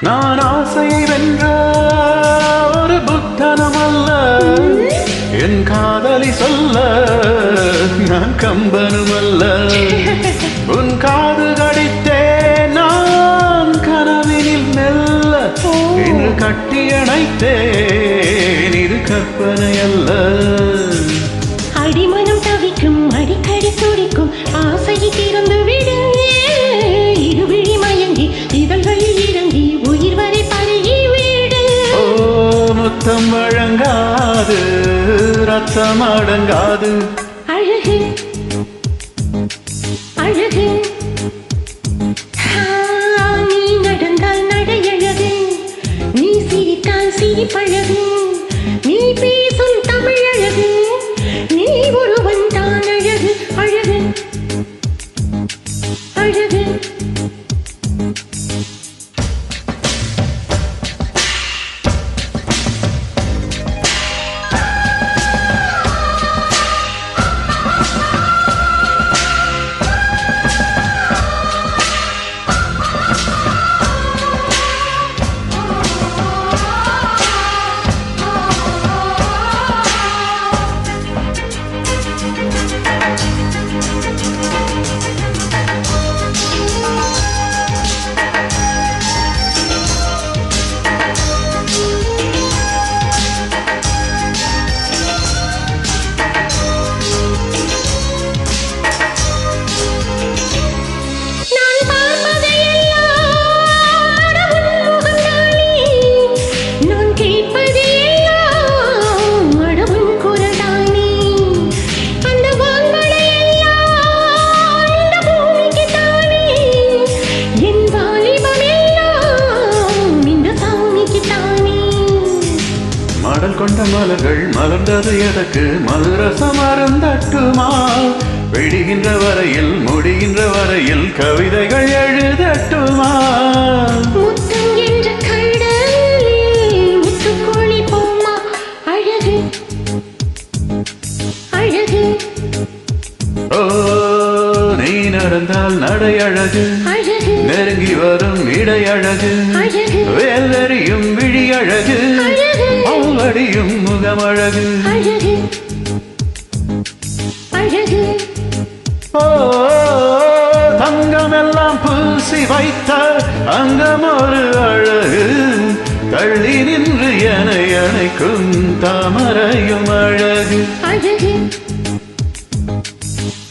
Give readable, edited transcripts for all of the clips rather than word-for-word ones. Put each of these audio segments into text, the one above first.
நான் ஆசையை வென்ற ஒரு புத்தனம் அல்ல, என் காதலி சொல்ல நான் கம்பனும் அல்ல. உன் காது கடித்தே நான் கனவினில் மெல்ல, இன்று கட்டி அணைத்தேன், இது கற்பனை அல்ல. அடிமனம் தவிக்கும் அடிக்கடி துடிக்கும் ஆசையை திறந்து விடு, இருவிழி மயங்கி இதழ்களில் இறங்கி உயிர் வரை பருகி விடு. ஓ முத்தம் வழங்காது ரத்தம் அடங்காது. அழகு அழகு நீ நடந்தால் நடையழகு, நீ சிரித்தால் சிரிப்பழகு, நீ பேசும் தமிழழகு, நீ ஒருவன் தான் அழகு அழகு அழகு. மடல் கொண்ட மலர்கள் மலர்ந்தது எதற்கு, மதுரசம் அருந்தட்டுமா, விடுகின்ற வரையில் முடிகின்ற வரையில் கவிதைகள் எழுதட்டுமா. முத்தம் என்ற கடலில் முத்துக்கோழி போமா, அழகு அழகு. ஓ நீ நடந்தால் நடை அழகு, அழகு நெருங்கி வரும் இடை அழகு, அழகு வேலறியும் விழி அழகு, அடியும் முகமழகு. அழகு அழகு. ஓ தங்கமெல்லாம் பூசி வைத்த அங்கம் ஒரு அழகு, தள்ளி நின்று என அணைக்கும் தாமரையும் அழகு. அழகு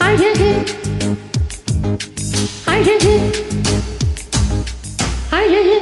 அழகு அழகு அழகு.